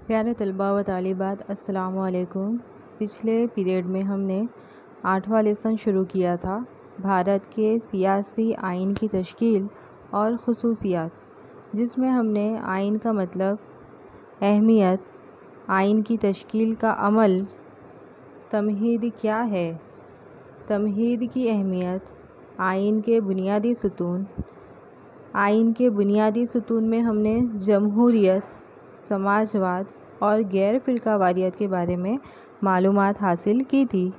پیارے طلباء و طالبات، السلام علیکم۔ پچھلے پیریڈ میں ہم نے 8واں لیسن شروع کیا تھا، بھارت کے سیاسی آئین کی تشکیل اور خصوصیات، جس میں ہم نے آئین کا مطلب، اہمیت، آئین کی تشکیل کا عمل، تمہید کیا ہے، تمہید کی اہمیت، آئین کے بنیادی ستون۔ آئین کے بنیادی ستون میں ہم نے جمہوریت، سماجواد اور غیر فرقہ واریت کے بارے میں معلومات حاصل کی تھی۔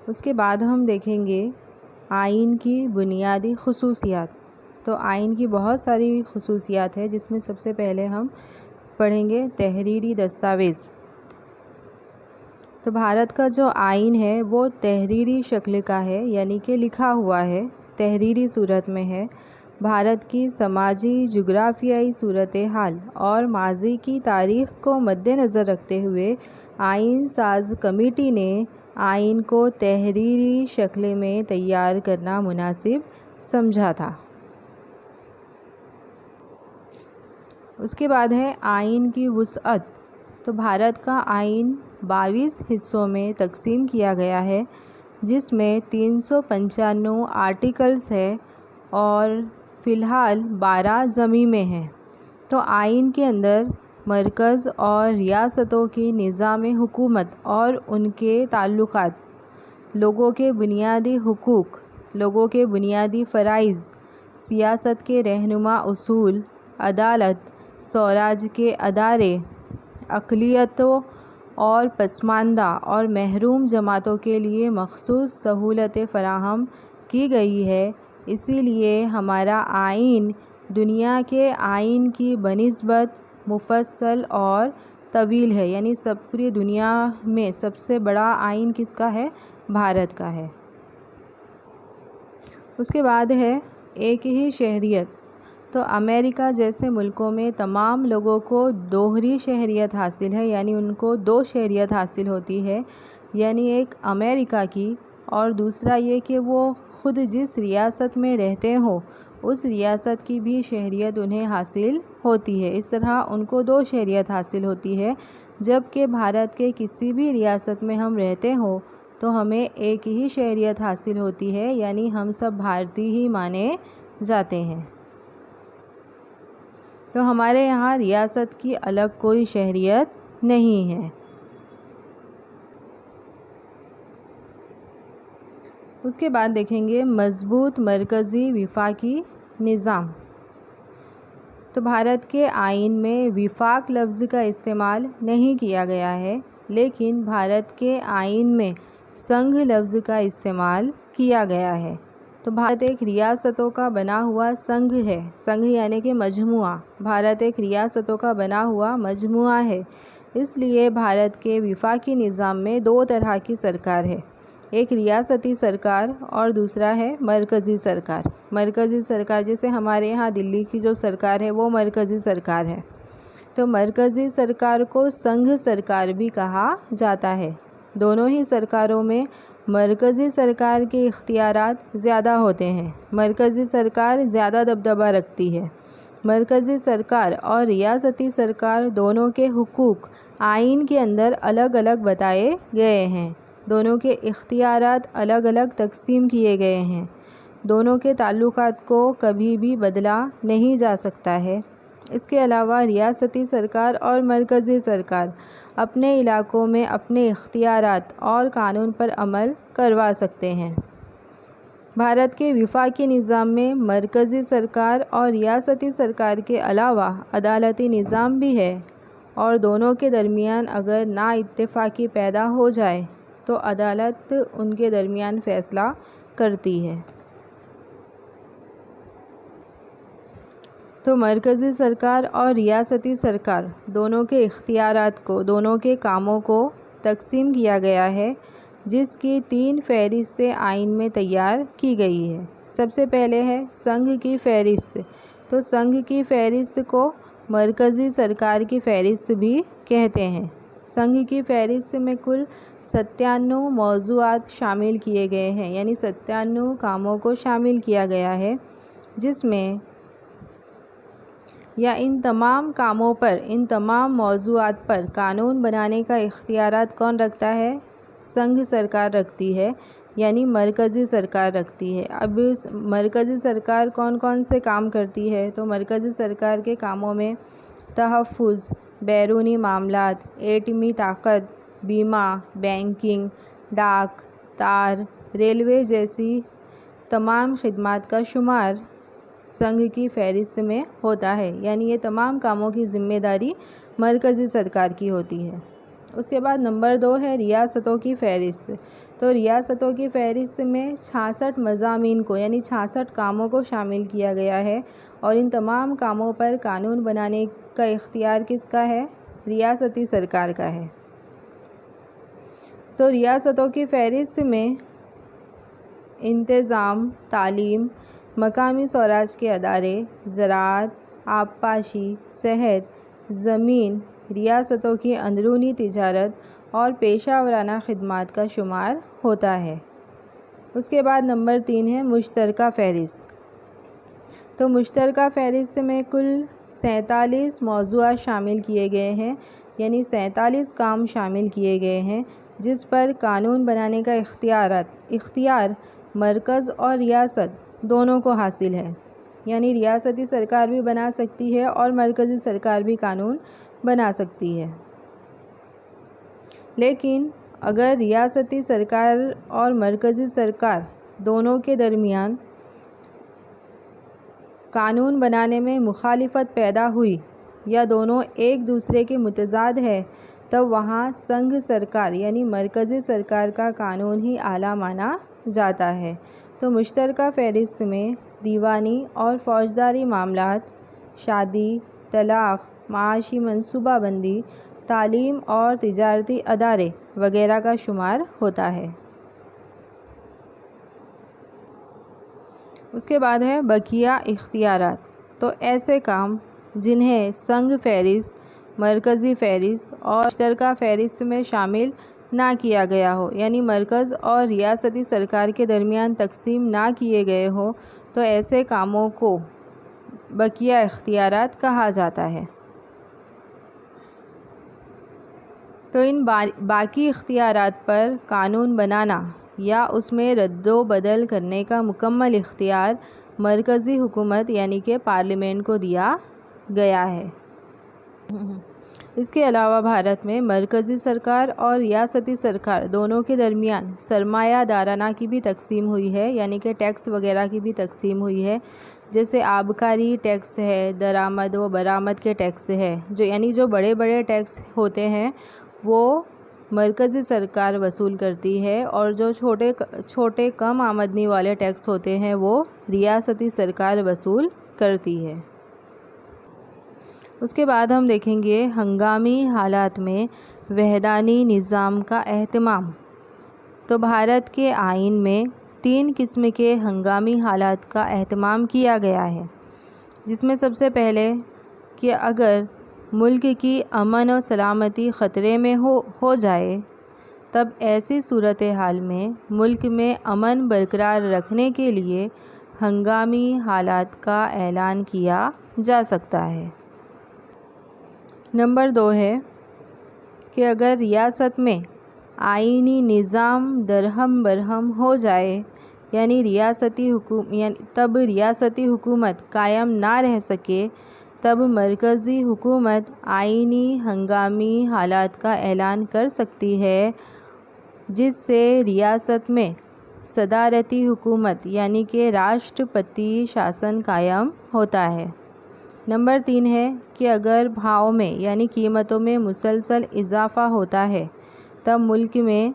اس کے بعد ہم دیکھیں گے آئین کی بنیادی خصوصیات۔ تو آئین کی بہت ساری خصوصیات ہیں، جس میں سب سے پہلے ہم پڑھیں گے تحریری دستاویز۔ تو بھارت کا جو آئین ہے وہ تحریری شکل کا ہے، یعنی کہ لکھا ہوا ہے، تحریری صورت میں ہے۔ بھارت کی سماجی جغرافیائی صورتحال اور ماضی کی تاریخ کو مد نظر رکھتے ہوئے آئین ساز کمیٹی نے آئین کو تحریری شکل میں تیار کرنا مناسب سمجھا تھا۔ اس کے بعد ہے آئین کی وسعت۔ تو بھارت کا آئین 22 حصوں میں تقسیم کیا گیا ہے، جس میں 395 آرٹیکلز ہیں اور فی الحال 12 ضمیمیں ہیں۔ تو آئین کے اندر مرکز اور ریاستوں کی نظام حکومت اور ان کے تعلقات، لوگوں کے بنیادی حقوق، لوگوں کے بنیادی فرائض، سیاست کے رہنما اصول، عدالت، سوراج کے ادارے، اقلیتوں اور پسماندہ اور محروم جماعتوں کے لیے مخصوص سہولتیں فراہم کی گئی ہے۔ اسی لیے ہمارا آئین دنیا کے آئین کی بنسبت مفصل اور طویل ہے، یعنی پوری دنیا میں سب سے بڑا آئین کس کا ہے؟ بھارت کا ہے۔ اس کے بعد ہے ایک ہی شہریت۔ تو امریکہ جیسے ملکوں میں تمام لوگوں کو دوہری شہریت حاصل ہے، یعنی ان کو 2 شہریت حاصل ہوتی ہے، یعنی ایک امریکہ کی اور دوسرا یہ کہ وہ خود جس ریاست میں رہتے ہوں اس ریاست کی بھی شہریت انہیں حاصل ہوتی ہے۔ اس طرح ان کو 2 شہریت حاصل ہوتی ہے، جبکہ بھارت کے کسی بھی ریاست میں ہم رہتے ہوں تو ہمیں ایک ہی شہریت حاصل ہوتی ہے، یعنی ہم سب بھارتی ہی مانے جاتے ہیں۔ تو ہمارے یہاں ریاست کی الگ کوئی شہریت نہیں ہے۔ اس کے بعد دیکھیں گے مضبوط مرکزی وفاقی نظام۔ تو بھارت کے آئین میں وفاق لفظ کا استعمال نہیں کیا گیا ہے، لیکن بھارت کے آئین میں سنگھ لفظ کا استعمال کیا گیا ہے۔ تو بھارت ایک ریاستوں کا بنا ہوا سنگھ ہے، سنگھ یعنی کہ مجموعہ۔ بھارت ایک ریاستوں کا بنا ہوا مجموعہ ہے، اس لیے بھارت کے وفاقی نظام میں 2 طرح کی سرکار ہے، ایک ریاستی سرکار اور دوسرا ہے مرکزی سرکار۔ مرکزی سرکار جیسے ہمارے یہاں دلی کی جو سرکار ہے وہ مرکزی سرکار ہے۔ تو مرکزی سرکار کو سنگھ سرکار بھی کہا جاتا ہے۔ دونوں ہی سرکاروں میں مرکزی سرکار کے اختیارات زیادہ ہوتے ہیں، مرکزی سرکار زیادہ دبدبہ رکھتی ہے۔ مرکزی سرکار اور ریاستی سرکار دونوں کے حقوق آئین کے اندر الگ الگ بتائے گئے ہیں، دونوں کے اختیارات الگ الگ تقسیم کیے گئے ہیں، دونوں کے تعلقات کو کبھی بھی بدلا نہیں جا سکتا ہے۔ اس کے علاوہ ریاستی سرکار اور مرکزی سرکار اپنے علاقوں میں اپنے اختیارات اور قانون پر عمل کروا سکتے ہیں۔ بھارت کے وفاقی نظام میں مرکزی سرکار اور ریاستی سرکار کے علاوہ عدالتی نظام بھی ہے، اور دونوں کے درمیان اگر نا اتفاقی پیدا ہو جائے تو عدالت ان کے درمیان فیصلہ کرتی ہے۔ تو مرکزی سرکار اور ریاستی سرکار دونوں کے اختیارات کو، دونوں کے کاموں کو تقسیم کیا گیا ہے، جس کی 3 فہرستیں آئین میں تیار کی گئی ہے۔ سب سے پہلے ہے سنگھ کی فہرست۔ تو سنگھ کی فہرست کو مرکزی سرکار کی فہرست بھی کہتے ہیں۔ سنگھ کی فہرست میں کل 97 موضوعات شامل کیے گئے ہیں، یعنی 97 کاموں کو شامل کیا گیا ہے، جس میں یا ان تمام کاموں پر، ان تمام موضوعات پر قانون بنانے کا اختیارات کون رکھتا ہے؟ سنگھ سرکار رکھتی ہے، یعنی مرکزی سرکار رکھتی ہے۔ اب مرکزی سرکار کون کون سے کام کرتی ہے؟ تو مرکزی سرکار کے کاموں میں تحفظ، بیرونی معاملات، ایٹمی طاقت، بیمہ، بینکنگ، ڈاک، تار، ریلوے جیسی تمام خدمات کا شمار سنگھ کی فہرست میں ہوتا ہے، یعنی یہ تمام کاموں کی ذمہ داری مرکزی سرکار کی ہوتی ہے۔ اس کے بعد نمبر 2 ہے ریاستوں کی فہرست۔ تو ریاستوں کی فہرست میں 66 مضامین کو، یعنی 66 کاموں کو شامل کیا گیا ہے، اور ان تمام کاموں پر قانون بنانے کا اختیار کس کا ہے؟ ریاستی سرکار کا ہے۔ تو ریاستوں کی فہرست میں انتظام، تعلیم، مقامی سوراج کے ادارے، زراعت، آبپاشی، صحت، زمین، ریاستوں کی اندرونی تجارت اور پیشہ ورانہ خدمات کا شمار ہوتا ہے۔ اس کے بعد نمبر 3 ہے مشترکہ فہرست۔ تو مشترکہ فہرست میں کل 47 موضوعات شامل کیے گئے ہیں، یعنی 47 کام شامل کیے گئے ہیں جس پر قانون بنانے کا اختیار مرکز اور ریاست دونوں کو حاصل ہے، یعنی ریاستی سرکار بھی بنا سکتی ہے اور مرکزی سرکار بھی قانون بنا سکتی ہے۔ لیکن اگر ریاستی سرکار اور مرکزی سرکار دونوں کے درمیان قانون بنانے میں مخالفت پیدا ہوئی یا دونوں ایک دوسرے کے متضاد ہے، تب وہاں سنگھ سرکار یعنی مرکزی سرکار کا قانون ہی اعلیٰ مانا جاتا ہے۔ تو مشترکہ فہرست میں دیوانی اور فوجداری معاملات، شادی، طلاق، معاشی منصوبہ بندی، تعلیم اور تجارتی ادارے وغیرہ کا شمار ہوتا ہے۔ اس کے بعد ہے بقیہ اختیارات۔ تو ایسے کام جنہیں سنگھ فہرست، مرکزی فہرست اور مشترکہ فہرست میں شامل نہ کیا گیا ہو، یعنی مرکز اور ریاستی سرکار کے درمیان تقسیم نہ کیے گئے ہوں، تو ایسے کاموں کو بقیہ اختیارات کہا جاتا ہے۔ تو ان باقی اختیارات پر قانون بنانا یا اس میں رد و بدل کرنے کا مکمل اختیار مرکزی حکومت یعنی کہ پارلیمنٹ کو دیا گیا ہے۔ اس کے علاوہ بھارت میں مرکزی سرکار اور ریاستی سرکار دونوں کے درمیان سرمایہ دارانہ کی بھی تقسیم ہوئی ہے، یعنی کہ ٹیکس وغیرہ کی بھی تقسیم ہوئی ہے، جیسے آبکاری ٹیکس ہے، درآمد و برآمد کے ٹیکس ہے، جو بڑے بڑے ٹیکس ہوتے ہیں وہ مرکزی سرکار وصول کرتی ہے، اور جو چھوٹے کم آمدنی والے ٹیکس ہوتے ہیں وہ ریاستی سرکار وصول کرتی ہے۔ اس کے بعد ہم دیکھیں گے ہنگامی حالات میں وحدانی نظام کا اہتمام۔ تو بھارت کے آئین میں 3 قسم کے ہنگامی حالات کا اہتمام کیا گیا ہے، جس میں سب سے پہلے کہ اگر ملک کی امن و سلامتی خطرے میں ہو جائے، تب ایسی صورتحال میں ملک میں امن برقرار رکھنے کے لیے ہنگامی حالات کا اعلان کیا جا سکتا ہے۔ نمبر 2 ہے کہ اگر ریاست میں آئینی نظام درہم برہم ہو جائے، یعنی ریاستی حکومت قائم نہ رہ سکے، تب مرکزی حکومت آئینی ہنگامی حالات کا اعلان کر سکتی ہے، جس سے ریاست میں صدارتی حکومت یعنی کہ راشٹرپتی شاسن قائم ہوتا ہے۔ نمبر 3 ہے کہ اگر بھاؤ میں یعنی قیمتوں میں مسلسل اضافہ ہوتا ہے، تب ملک میں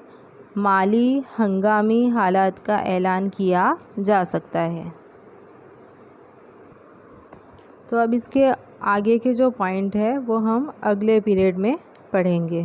مالی ہنگامی حالات کا اعلان کیا جا سکتا ہے۔ تو اب اس کے آگے کے جو پوائنٹ ہے وہ ہم اگلے پیریڈ میں پڑھیں گے۔